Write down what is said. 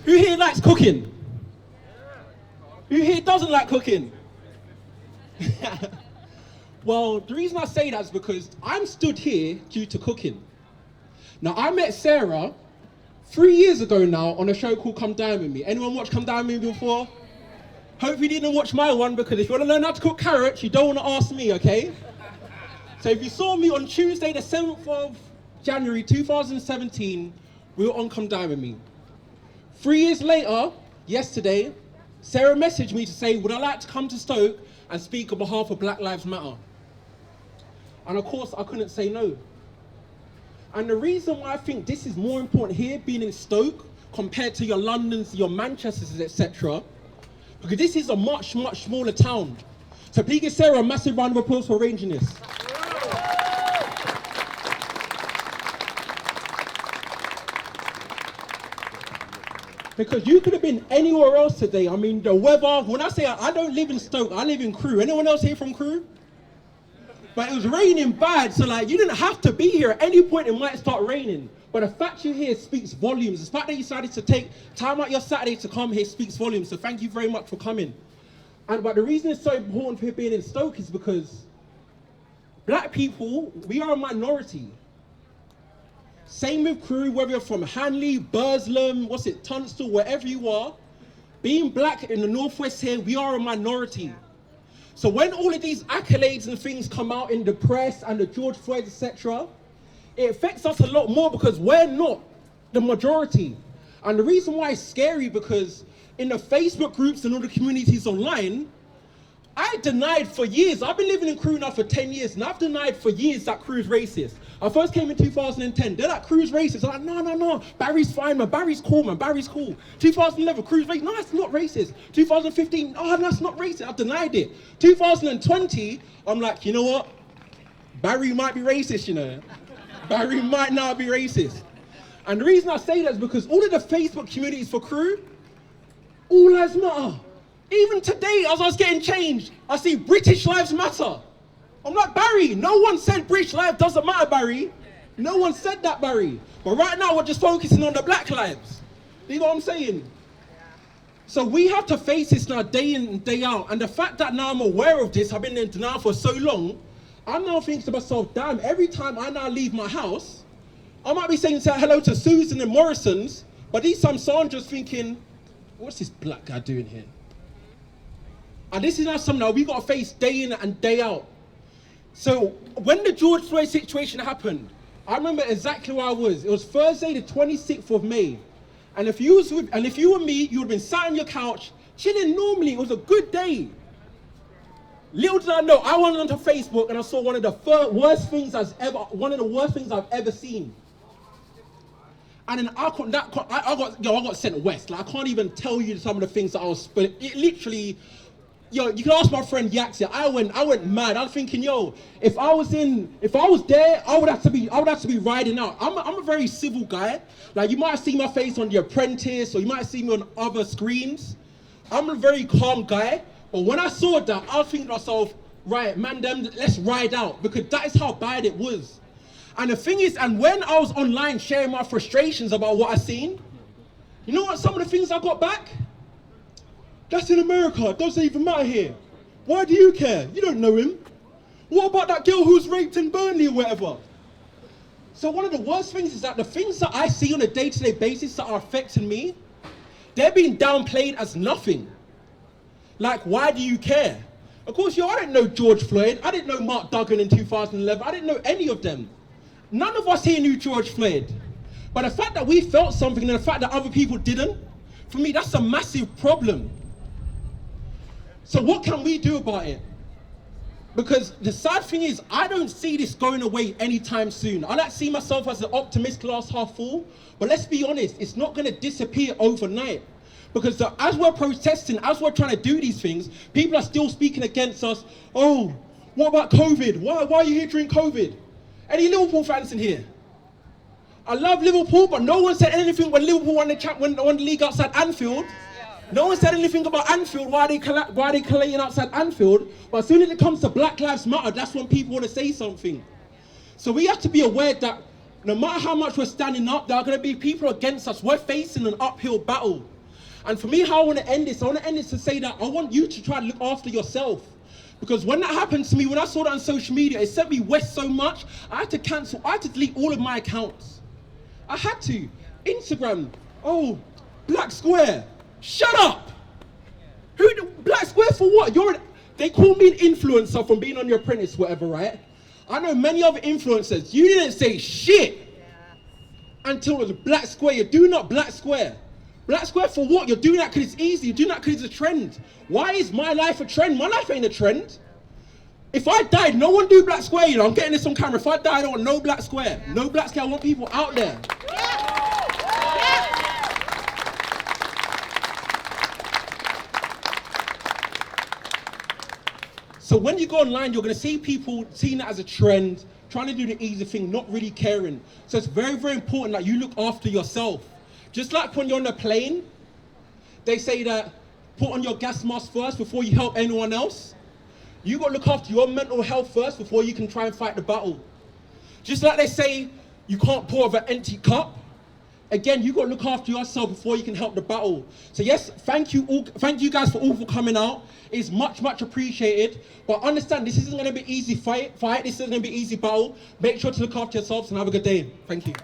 Who here likes cooking? Who here doesn't like cooking? Well, the reason I say that is because I'm stood here due to cooking. Now, I met Sarah 3 years ago now on a show called Come Dine With Me. Anyone watch Come Dine With Me before? Hope you didn't watch my one, because if you want to learn how to cook carrots, you don't want to ask me, okay? So if you saw me on Tuesday, the 7th of January 2017, we were on Come Dine With Me. 3 years later, yesterday, Sarah messaged me to say, would I like to come to Stoke and speak on behalf of Black Lives Matter? And of course, I couldn't say no. And the reason why I think this is more important here, being in Stoke, compared to your Londons, your Manchesters, etc., because this is a much, much smaller town. So please give Sarah a massive round of applause for arranging this. Because you could have been anywhere else today. I mean, the weather, when I say I don't live in Stoke, I live in Crewe. Anyone else here from Crewe? But it was raining bad, so like, you didn't have to be here. At any point, it might start raining. But the fact you're here speaks volumes. The fact that you decided to take time out your Saturday to come here speaks volumes. So thank you very much for coming. But the reason it's so important for being in Stoke is because black people, we are a minority. Same with Crewe, whether you're from Hanley, Burslem, Tunstall, wherever you are. Being black in the Northwest here, we are a minority. So when all of these accolades and things come out in the press and the George Floyd, etc., it affects us a lot more because we're not the majority. And the reason why it's scary, because in the Facebook groups and all the communities online, I denied for years. I've been living in Crewe now for 10 years, and I've denied for years that Crewe's racist. I first came in 2010. They're like, Crewe's racist. I'm like, no. Barry's fine, man. Barry's cool, man. Barry's cool. 2011, Crewe's racist. No, it's not racist. 2015, oh, that's not racist. I denied it. 2020, I'm like, you know what? Barry might be racist, you know. Barry might not be racist. And the reason I say that is because all of the Facebook communities for Crewe, all lives matter. Even today, as I was getting changed, I see British Lives Matter. I'm like, Barry, no one said British life doesn't matter, Barry. No one said that, Barry. But right now, we're just focusing on the black lives. You know what I'm saying? So we have to face this now day in and day out. And the fact that now I'm aware of this, I've been in denial for so long, I'm now thinking to myself, damn, every time I now leave my house, I might be saying hello to Susan and Morrison's, but these time Sandra's thinking, what's this black guy doing here? And this is now something that we got to face day in and day out. So when the George Floyd situation happened, I remember exactly where I was. It was Thursday, the 26th of May. And if you were me, you would have been sat on your couch, chilling normally. It was a good day. Little did I know, I went onto Facebook and I saw one of the worst things I've ever seen. And then I got sent west. Like, I can't even tell you some of the things that I was, but it literally, you can ask my friend Yaxia. I went mad. I was thinking, if I was there, I would have to be riding out. I'm a very civil guy. Like, you might have seen my face on The Apprentice, or you might have seen me on other screens. I'm a very calm guy. But when I saw that, I was thinking to myself, right, man, let's ride out, because that is how bad it was. And the thing is, and when I was online sharing my frustrations about what I seen, you know what? Some of the things I got back. That's in America, it doesn't even matter here. Why do you care? You don't know him. What about that girl who's raped in Burnley or whatever? So one of the worst things is that the things that I see on a day-to-day basis that are affecting me, they're being downplayed as nothing. Like, why do you care? Of course, I didn't know George Floyd. I didn't know Mark Duggan in 2011. I didn't know any of them. None of us here knew George Floyd. But the fact that we felt something and the fact that other people didn't, for me, that's a massive problem. So what can we do about it? Because the sad thing is, I don't see this going away anytime soon. I like to see myself as an optimist, glass half full, but let's be honest, it's not gonna disappear overnight. Because as we're protesting, as we're trying to do these things, people are still speaking against us. Oh, what about COVID? Why are you here during COVID? Any Liverpool fans in here? I love Liverpool, but no one said anything when Liverpool won the league outside Anfield. No one said anything about Anfield, why they collating outside Anfield. But as soon as it comes to Black Lives Matter, that's when people want to say something. So we have to be aware that No matter how much we're standing up, there are going to be people against us. We're facing an uphill battle. And for me, how I want to end this, to say that I want you to try to look after yourself. Because when that happened to me, when I saw that on social media, it sent me west so much, I had to delete all of my accounts. I had to. Instagram, oh, Black Square, shut up! Black Square for what? They call me an influencer from being on Your Apprentice, whatever, right? I know many other influencers, you didn't say shit until it was Black Square. You're doing that Black Square. Black Square for what? You're doing that because it's easy. You're doing that because it's a trend. Why is my life a trend? My life ain't a trend. If I died, no one do Black Square, you know. I'm getting this on camera. If I die, I don't want no Black Square. No Black Square. I want people out there. So when you go online, you're going to see people seeing it as a trend, trying to do the easy thing, not really caring. So it's very, very important that you look after yourself. Just like when you're on a plane, they say that put on your gas mask first before you help anyone else. You got to look after your mental health first before you can try and fight the battle. Just like they say you can't pour over an empty cup. Again, you got to look after yourself before you can help the battle. So yes, thank you guys for coming out. It's much, much appreciated. But understand, this isn't going to be easy fight. This isn't going to be easy battle. Make sure to look after yourselves and have a good day. Thank you.